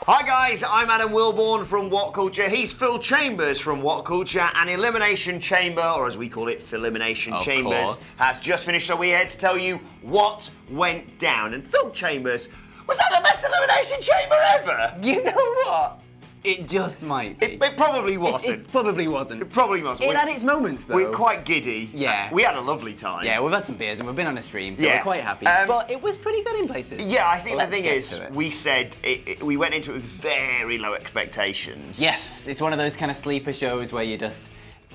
Hi guys, I'm Adam Wilborn from WhatCulture. He's Phil Chambers from WhatCulture, and Elimination Chamber, or as we call it, Elimination Chambers, has just finished. So we're here to tell you what went down. And Phil Chambers, was that the best Elimination Chamber ever? You know what? It just might be. It probably wasn't. It probably wasn't. It probably wasn't. It had its moments, though. We're quite giddy. Yeah. We had a lovely time. Yeah, we've had some beers and we've been on a stream, so Yeah. we're quite happy. But it was pretty good in places. Yeah, I think Let's the thing get is, to it. we said, we went into it with very low expectations. Yes, it's one of those kind of sleeper shows where you just...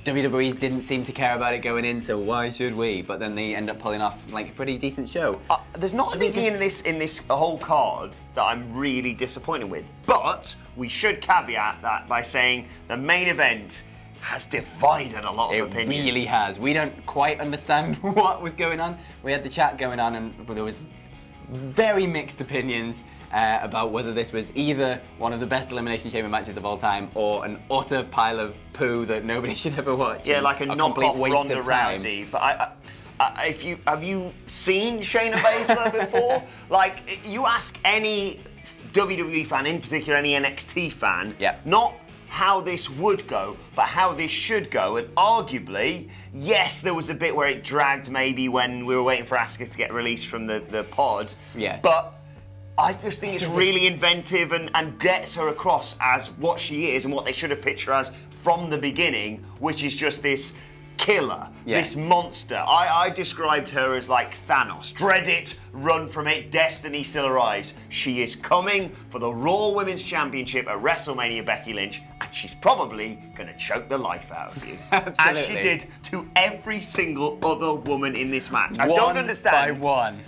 WWE didn't seem to care about it going in, so why should we? But then they end up pulling off like a pretty decent show. There's not anything in this whole card that I'm really disappointed with. But we should caveat that by saying the main event has divided a lot of opinion. It really has. We don't quite understand what was going on. We had the chat going on and there was very mixed opinions about whether this was either one of the best Elimination Chamber matches of all time or an utter pile of poo that nobody should ever watch. Yeah, like a complete knockoff waste Ronda of time. Rousey. But have you seen Shayna Baszler before? Like, you ask any WWE fan, in particular any NXT fan, not how this would go, but how this should go. And arguably, yes, there was a bit where it dragged maybe when we were waiting for Asuka to get released from the pod. Yeah. But I just think it's really inventive and gets her across as what she is and what they should have pitched her as from the beginning, which is just this killer, this monster. I described her as like Thanos. Dread it, run from it, destiny still arrives. She is coming for the Raw Women's Championship at WrestleMania, Becky Lynch, and she's probably going to choke the life out of you. As she did to every single other woman in this match. I don't understand. By one.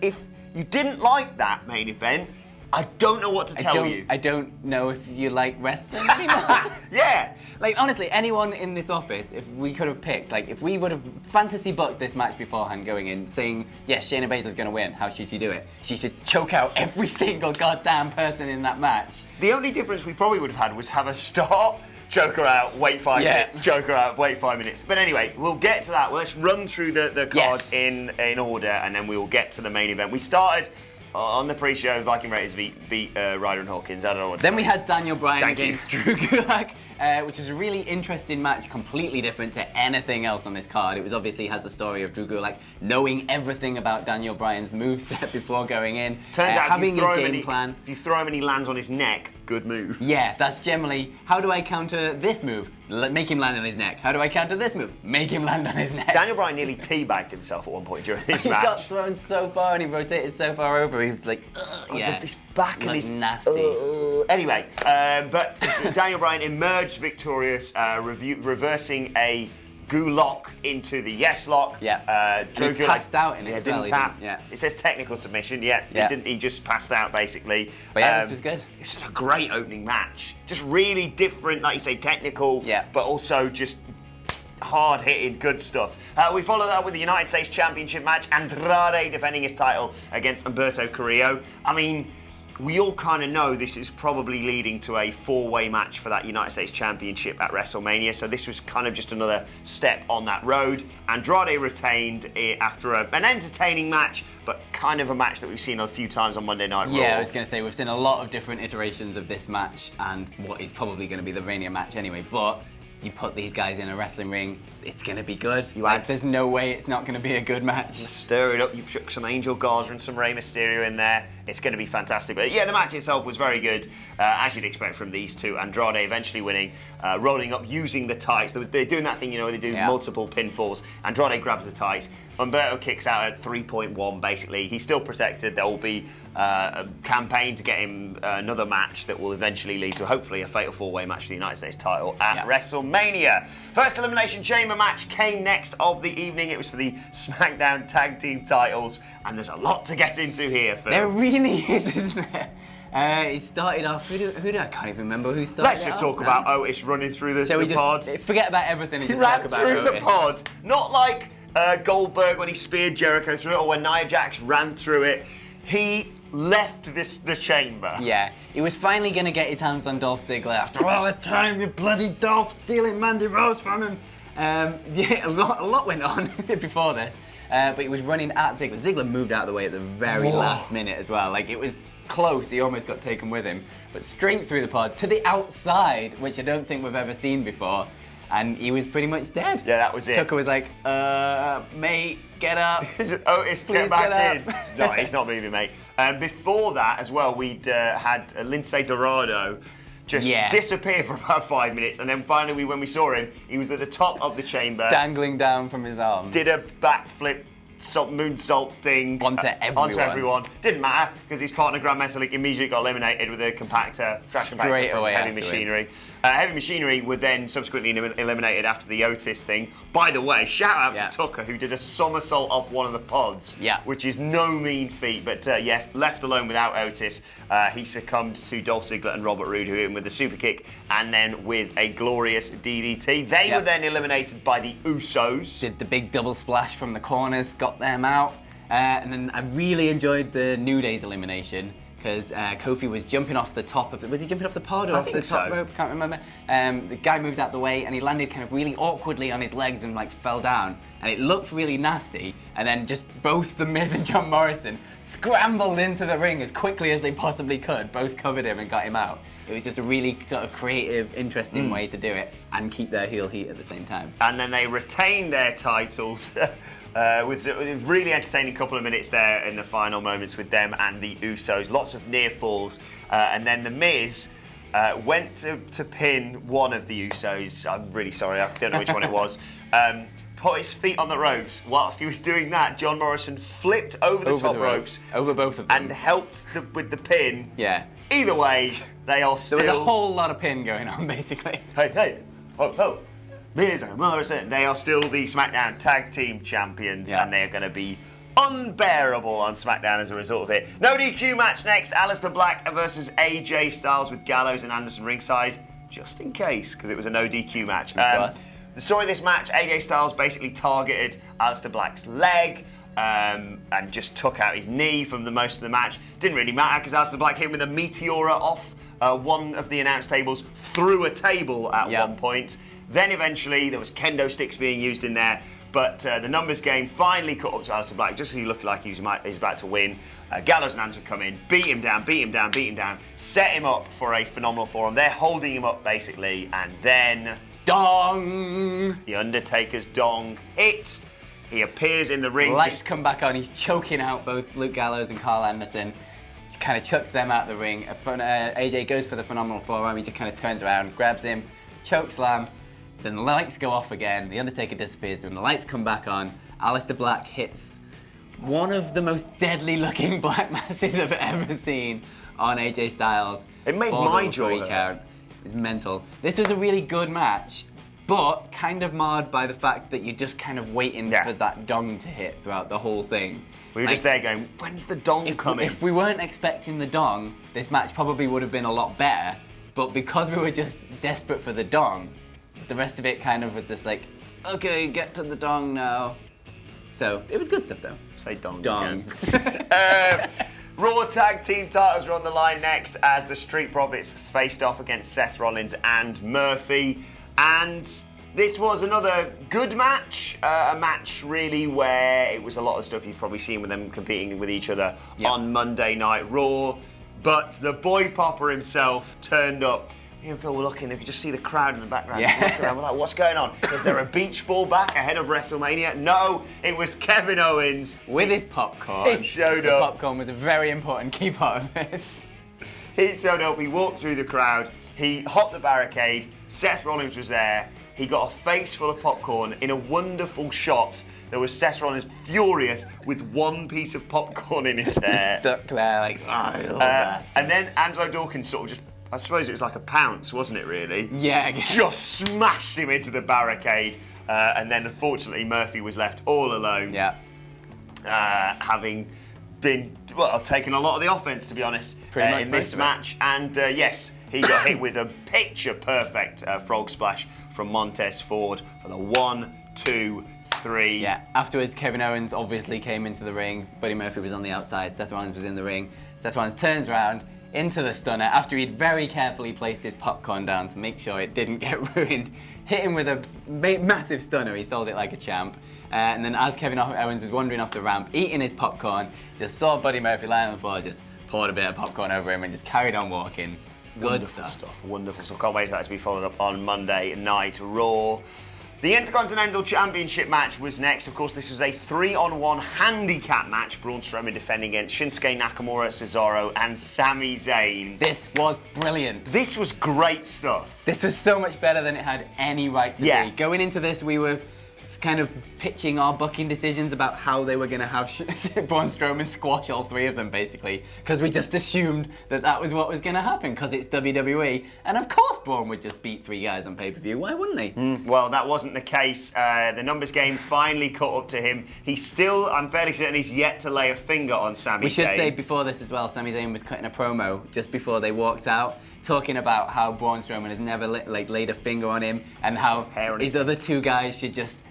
If you didn't like that main event, I don't know what to tell you. I don't know if you like wrestling anymore. Yeah. Like, honestly, anyone in this office, if we could have picked, like, if we would have fantasy booked this match beforehand going in, saying, yes, Shayna Baszler's going to win, how should she do it? She should choke out every single goddamn person in that match. The only difference we probably would have had was have a start, choke her out, wait 5 minutes, choke her out, wait 5 minutes. But anyway, we'll get to that. Well, let's run through the card in order, and then we will get to the main event. We started on the pre-show, Viking Raiders beat Ryder and Hawkins. I don't know what to Then say. we had Daniel Bryan against Drew Gulak, which was a really interesting match, completely different to anything else on this card. It was obviously has the story of Drew Gulak knowing everything about Daniel Bryan's moveset before going in, Turns out having his game plan. If you throw him and he lands on his neck, good move. Yeah, that's generally, how do I counter this move? Make him land on his neck. How do I counter this move? Make him land on his neck. Daniel Bryan nearly teabagged himself at one point during this match. He got thrown so far and he rotated so far over, he was like, This back and his nasty. Anyway, but Daniel Bryan emerged victorious, reversing a Gulak into the yes lock. Drew Gulak passed out in it. Didn't tap. It says technical submission. He just passed out basically. But this was good. It was just a great opening match. Just really different, like you say, technical, but also just hard-hitting, good stuff. We followed that with the United States Championship match. Andrade defending his title against Humberto Carrillo. I mean, we all kind of know this is probably leading to a four-way match for that United States Championship at WrestleMania, so this was kind of just another step on that road. Andrade retained after an entertaining match, but kind of a match that we've seen a few times on Monday Night Raw. Yeah, I was going to say, we've seen a lot of different iterations of this match and what is probably going to be the Mania match anyway, but you put these guys in a wrestling ring, it's going to be good. There's no way it's not going to be a good match. Stir it up, you chuck some Angel Garza and some Rey Mysterio in there, it's going to be fantastic. But yeah, the match itself was very good, as you'd expect from these two. Andrade eventually winning, rolling up, using the tights. They're doing that thing, they do multiple pinfalls. Andrade grabs the tights. Humberto kicks out at 3.1, basically. He's still protected. There will be a campaign to get him another match that will eventually lead to, hopefully, a fatal four-way match for the United States title at WrestleMania. First Elimination Chamber match came next of the evening. It was for the SmackDown Tag Team titles, and there's a lot to get into here, Phil. There really is, isn't there? It started off. Who do I can't even remember who started. Let's just talk about Otis running through the pod. Forget about everything and He just ran talk about through Otis. the pod, not like Goldberg when he speared Jericho through it, or when Nia Jax ran through it. He left the chamber. Yeah, he was finally going to get his hands on Dolph Ziggler after all the time, you bloody Dolph stealing Mandy Rose from him. Yeah, a lot went on before this, but he was running at Ziggler. Ziggler moved out of the way at the very last minute as well. Like, it was close, he almost got taken with him. But straight through the pod to the outside, which I don't think we've ever seen before. And he was pretty much dead. Yeah, that was it. Tucker was like, mate, get up. Otis, Please get back get in. up. No, he's not moving, mate. And before that as well, we'd had Lindsay Dorado just disappear for about 5 minutes. And then finally, when we saw him, he was at the top of the chamber. Dangling down from his arms. Did a backflip moonsault thing onto everyone. Didn't matter because his partner Grand Metalik immediately got eliminated with a compactor, trash compactor Straight from away Heavy afterwards. Machinery. Heavy Machinery were then subsequently eliminated after the Otis thing. By the way, shout out to Tucker who did a somersault off one of the pods, which is no mean feat. But left alone without Otis, he succumbed to Dolph Ziggler and Robert Roode, who hit him with a super kick and then with a glorious DDT. They were then eliminated by the Usos. Did the big double splash from the corners, got them out. And then I really enjoyed the New Day's elimination because Kofi was jumping off the top of it. Was he jumping off the pod or off the top rope? Can't remember. The guy moved out the way and he landed kind of really awkwardly on his legs and like fell down. And it looked really nasty. And then just both The Miz and John Morrison scrambled into the ring as quickly as they possibly could. Both covered him and got him out. It was just a really sort of creative, interesting way to do it and keep their heel heat at the same time. And then they retained their titles with a really entertaining couple of minutes there in the final moments with them and the Usos. Lots of near falls. And then The Miz went to pin one of the Usos. I'm really sorry, I don't know which one it was. Put his feet on the ropes. Whilst he was doing that, John Morrison flipped over the top ropes. Over both of them. And helped with the pin. Yeah. Either way, they are still... There was a whole lot of pin going on, basically. Hey, ho, Miz and Morrison. They are still the SmackDown Tag Team Champions, and they are going to be unbearable on SmackDown as a result of it. No DQ match next. Aleister Black versus AJ Styles with Gallows and Anderson ringside, just in case, because it was a no DQ match. The story of this match, AJ Styles basically targeted Aleister Black's leg, and just took out his knee from most of the match. Didn't really matter because Aleister Black hit him with a Meteora off one of the announce tables through a table at one point. Then eventually there was kendo sticks being used in there, but the numbers game finally caught up to Aleister Black just as he looked like he was about to win. Gallows and Anderson come in, beat him down, set him up for a phenomenal forearm. They're holding him up basically, and then... Dong! The Undertaker's dong hit. He appears in the ring. Lights come back on. He's choking out both Luke Gallows and Carl Anderson. Just kind of chucks them out the ring. AJ goes for the phenomenal forearm. He just kind of turns around, grabs him, choke slam. Then the lights go off again. The Undertaker disappears. When the lights come back on, Aleister Black hits one of the most deadly-looking black masses I've ever seen on AJ Styles. It made my jaw hurt. It was mental. This was a really good match, but kind of marred by the fact that you're just kind of waiting for that dong to hit throughout the whole thing. We were just there going, when's the dong coming? If we weren't expecting the dong, this match probably would have been a lot better, but because we were just desperate for the dong, the rest of it kind of was just like, okay, get to the dong now. So, it was good stuff though. Say dong. Dong. Raw Tag Team titles are on the line next as the Street Profits faced off against Seth Rollins and Murphy. And this was another good match, a match really where it was a lot of stuff you've probably seen with them competing with each other on Monday Night Raw. But the boy popper himself turned up. Me and Phil were looking, if you just see the crowd in the background, we're like, what's going on? Is there a beach ball back ahead of WrestleMania? No, it was Kevin Owens. With his popcorn. He showed up. The popcorn was a very important key part of this. He showed up, he walked through the crowd, he hopped the barricade, Seth Rollins was there, he got a face full of popcorn in a wonderful shot. There was Seth Rollins furious with one piece of popcorn in his hair. Stuck there like, and then Angelo Dawkins sort of just, I suppose it was like a pounce, wasn't it really? Yeah. Just smashed him into the barricade. And then unfortunately Murphy was left all alone. Yeah. Having been, taking a lot of the offense, to be honest, in this match. And yes, he got hit with a picture-perfect frog splash from Montez Ford for the 1, 2, 3. Yeah, afterwards Kevin Owens obviously came into the ring. Buddy Murphy was on the outside, Seth Rollins was in the ring. Seth Rollins turns around, into the stunner after he'd very carefully placed his popcorn down to make sure it didn't get ruined. Hit him with a massive stunner. He sold it like a champ. And then as Kevin Owens was wandering off the ramp, eating his popcorn, just saw Buddy Murphy lying on the floor, just poured a bit of popcorn over him and just carried on walking. Good stuff. Wonderful stuff. Can't wait for that to be followed up on Monday Night Raw. The Intercontinental Championship match was next. Of course, this was a 3-on-1 handicap match. Braun Strowman defending against Shinsuke Nakamura, Cesaro, and Sami Zayn. This was brilliant. This was great stuff. This was so much better than it had any right to be. Going into this, we were kind of pitching our booking decisions about how they were going to have Braun Strowman squash all three of them, basically, because we just assumed that was what was going to happen, because it's WWE, and of course Braun would just beat three guys on pay-per-view. Why wouldn't he? Well, that wasn't the case. The numbers game finally caught up to him. He's still, I'm fairly certain, he's yet to lay a finger on Sami Zayn. We should say before this as well, Sami Zayn was cutting a promo just before they walked out, talking about how Braun Strowman has never laid a finger on him, and how his other two guys should just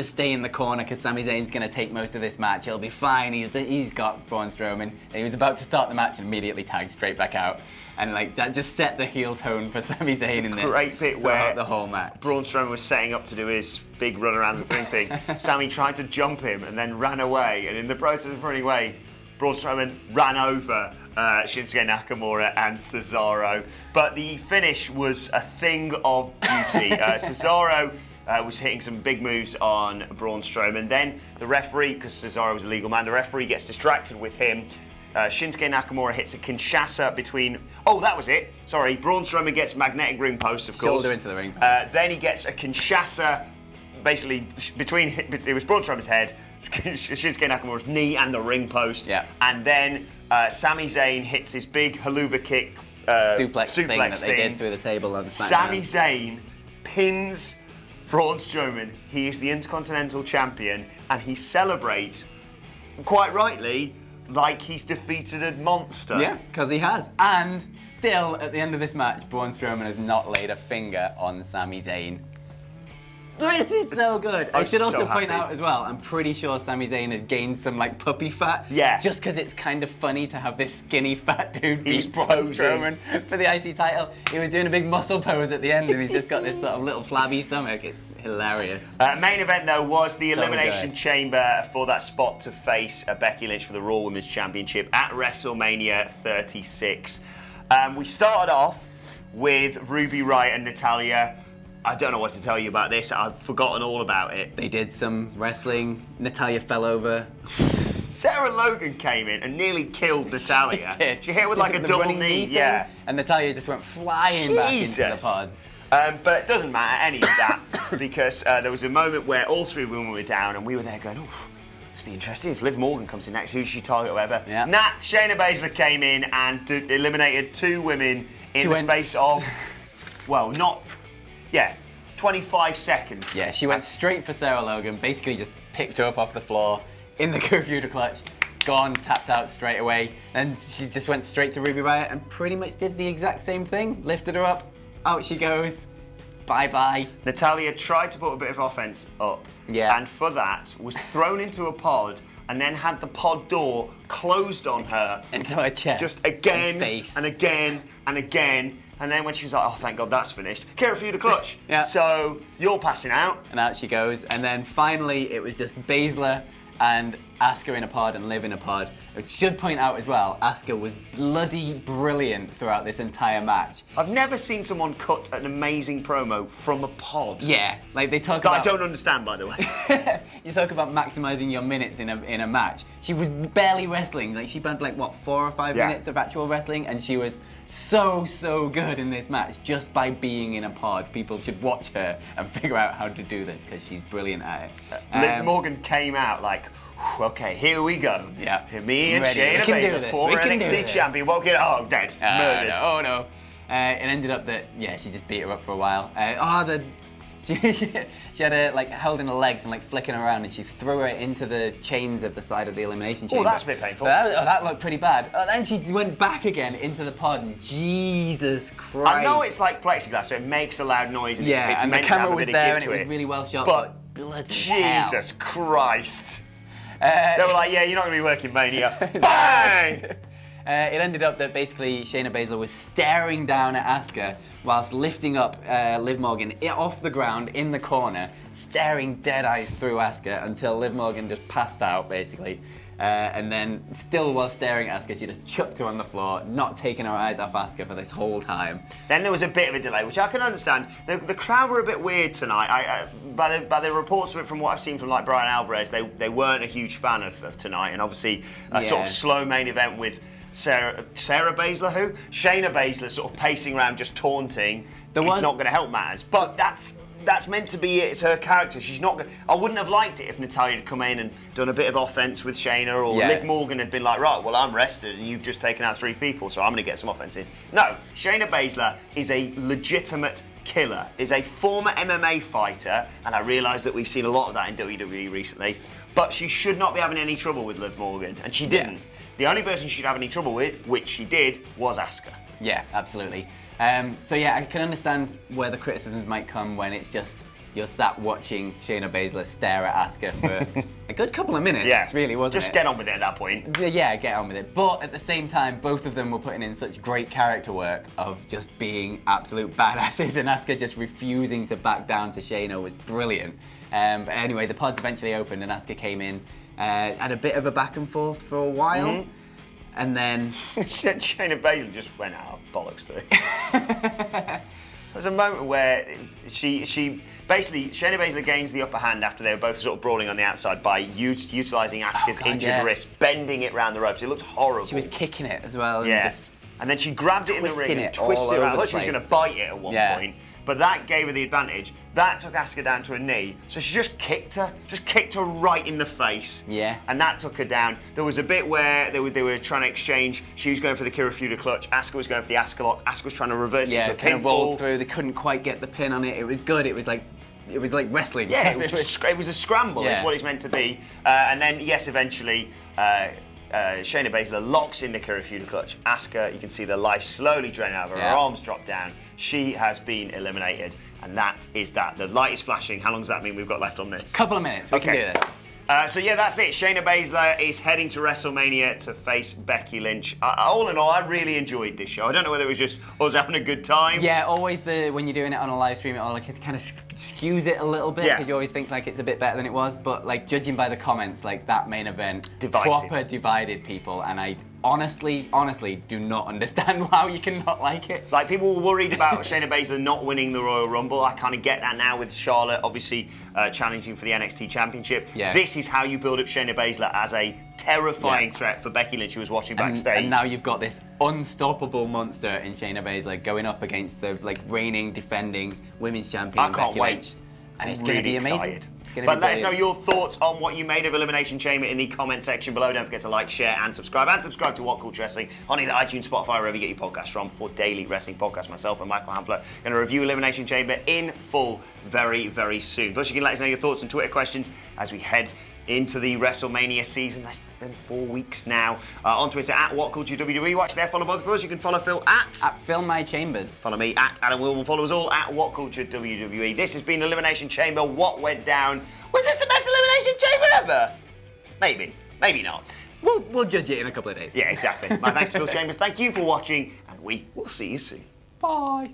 stay in the corner because Sami Zayn's going to take most of this match. He'll be fine. He's got Braun Strowman. And he was about to start the match and immediately tagged straight back out. And that just set the heel tone for Sami Zayn in this. Great bit where the whole match. Braun Strowman was setting up to do his big run around the ring thing. Sami tried to jump him and then ran away. And in the process of running away, Braun Strowman ran over Shinsuke Nakamura and Cesaro. But the finish was a thing of beauty. Cesaro was hitting some big moves on Braun Strowman. Then the referee, because Cesaro was a legal man, the referee gets distracted with him. Shinsuke Nakamura hits a Kinshasa between... Oh, that was it. Sorry. Braun Strowman gets magnetic ring post, of course. Shoulder into the ring post. Then he gets a Kinshasa, basically, between... It was Braun Strowman's head, Shinsuke Nakamura's knee and the ring post. Yeah. And then Sami Zayn hits his big haluva kick suplex thing that they did through the table on SmackDown. Sami Zayn pins Braun Strowman. He is the Intercontinental Champion, and he celebrates, quite rightly, like he's defeated a monster. Yeah, because he has. And still, at the end of this match, Braun Strowman has not laid a finger on Sami Zayn. This is so good. I should also point out as well, I'm pretty sure Sami Zayn has gained some puppy fat. Yeah. Just because it's kind of funny to have this skinny fat dude beat Braun posing. Strowman for the IC title. He was doing a big muscle pose at the end and he's just got this sort of little flabby stomach. It's hilarious. Main event though was the Elimination good. Chamber for that spot to face Becky Lynch for the Raw Women's Championship at WrestleMania 36. We started off with Ruby Riott and Natalya. I don't know what to tell you about this. I've forgotten all about it. They did some wrestling. Natalya fell over. Sarah Logan came in and nearly killed Natalya. She did. She hit with like a double knee. Yeah. And Natalya just went flying back into the pods. But it doesn't matter any of that because there was a moment where all three women were down and we were there going, oh, this will be interesting. If Liv Morgan comes in next, who should she target or whatever? Yeah. Shayna Baszler came in and eliminated two women in the space of, well, not... Yeah, 25 seconds. Yeah, she went straight for Sarah Logan, basically just picked her up off the floor in the Kirifuda clutch, gone, tapped out straight away. Then she just went straight to Ruby Riott and pretty much did the exact same thing. Lifted her up, out she goes, bye-bye. Natalya tried to put a bit of offense up. Yeah. And for that, was thrown into a pod and then had the pod door closed on her. Into her chest. Just again face. and again and again. And then when she was like, oh, thank God that's finished, Kirifuda clutch. Yeah. So you're passing out. And out she goes. And then finally, it was just Baszler and Asuka in a pod and Liv in a pod. I should point out as well, Asuka was bloody brilliant throughout this entire match. I've never seen someone cut an amazing promo from a pod. Yeah, they talk that about... I don't understand, by the way. You talk about maximising your minutes in a match. She was barely wrestling. She had 4 or 5 minutes of actual wrestling, and she was so good in this match just by being in a pod. People should watch her and figure out how to do this because she's brilliant at it. Liv Morgan came out like, okay, here we go. Yeah. Me and Shayna Baszler, former NXT champion, walking. Oh, dead. Murdered. No. It ended up that, she just beat her up for a while. She had her held in her legs and flicking around, and she threw her into the chains of the side of the Elimination Chamber. Oh, that's a bit painful. That looked pretty bad. Then she went back again into the pod, and Jesus Christ. I know it's like plexiglass, so it makes a loud noise, and it's and meant the to have camera a was bit there, of and give it to was really well shot. But bloody Jesus hell. Christ. They were like, yeah, you're not going to be working Mania. Bang! It ended up that basically Shayna Baszler was staring down at Asuka whilst lifting up Liv Morgan off the ground in the corner, staring dead eyes through Asuka until Liv Morgan just passed out, basically. And then, still while staring at Asuka, she just chucked her on the floor, not taking her eyes off Asuka for this whole time. Then there was a bit of a delay, which I can understand. The crowd were a bit weird tonight. By the reports of it, from what I've seen from like Bryan Alvarez, they weren't a huge fan of tonight, and obviously a sort of slow main event with Shayna Baszler sort of pacing around, just taunting. It's not going to help matters, but that's meant to be it. It's her character. She's not. I wouldn't have liked it if Natalya had come in and done a bit of offense with Shayna, or Liv Morgan had been like, right, well, I'm rested and you've just taken out 3 people, so I'm going to get some offense in. No, Shayna Baszler is a legitimate killer, is a former MMA fighter, and I realise that we've seen a lot of that in WWE recently, but she should not be having any trouble with Liv Morgan, and she didn't. The only person she should have any trouble with, which she did, was Asuka. Yeah, absolutely. So yeah, I can understand where the criticisms might come when it's just you're sat watching Shayna Baszler stare at Asuka for a good couple of minutes, really, wasn't it? Just get on with it at that point. Yeah, get on with it. But at the same time, both of them were putting in such great character work of just being absolute badasses, and Asuka just refusing to back down to Shayna was brilliant. But anyway, the pods eventually opened and Asuka came in, had a bit of a back and forth for a while. Mm-hmm. And then Shayna Baszler just went out of bollocks to it. There's a moment where she basically, Shayna Baszler gains the upper hand after they were both sort of brawling on the outside by utilising Asuka's injured wrist, bending it round the ropes. It looked horrible. She was kicking it as well. And then she grabbed it in the ring and twisted it around. I thought she was going to bite it at one point. But that gave her the advantage. That took Asuka down to a knee. So she just kicked her right in the face. Yeah. And that took her down. There was a bit where they were trying to exchange. She was going for the Kirifuda clutch. Asuka was going for the Asuka lock. Asuka was trying to reverse it to a kind of pinfall. rolled through. They couldn't quite get the pin on it. It was good. It was like wrestling. Yeah, it was a scramble. It's what it's meant to be. And then, yes, eventually, Shayna Baszler locks in the Kirifuda clutch. Asuka, you can see the life slowly draining out of her. Her arms drop down. She has been eliminated, and that is that. The light is flashing. How long does that mean we've got left on this? Couple of minutes. We can do this. So yeah, that's it. Shayna Baszler is heading to WrestleMania to face Becky Lynch. All in all, I really enjoyed this show. I don't know whether it was just us having a good time. Yeah, always when you're doing it on a live stream, it kind of skews it a little bit because you always think like it's a bit better than it was. But like judging by the comments, like that main event proper divided people, and I honestly do not understand how you can not like it. Like, people were worried about Shayna Baszler not winning the Royal Rumble. I kind of get that now with Charlotte, obviously challenging for the NXT Championship. Yeah. This is how you build up Shayna Baszler as a terrifying threat for Becky Lynch, who was watching backstage. And now you've got this unstoppable monster in Shayna Baszler going up against the reigning, defending women's champion, Becky Lynch. And it's going to be amazing. But let us know your thoughts on what you made of Elimination Chamber in the comment section below. Don't forget to like, share, and subscribe. And subscribe to WhatCulture Wrestling on either iTunes, Spotify, wherever you get your podcasts from, for daily wrestling podcasts. Myself and Michael Hamfler are going to review Elimination Chamber in full very, very soon. Plus, you can let us know your thoughts and Twitter questions as we head into the WrestleMania season. Less than 4 weeks now. On Twitter at WhatCultureWWE. Watch there. Follow both of us. You can follow Phil at Film My Chambers. Follow me at Adam Wilman. Follow us all at WhatCultureWWE. This has been Elimination Chamber. What went down? Was this the best Elimination Chamber ever? Maybe. Maybe not. We'll judge it in a couple of days. Yeah, exactly. My thanks to Phil Chambers. Thank you for watching, and we will see you soon. Bye.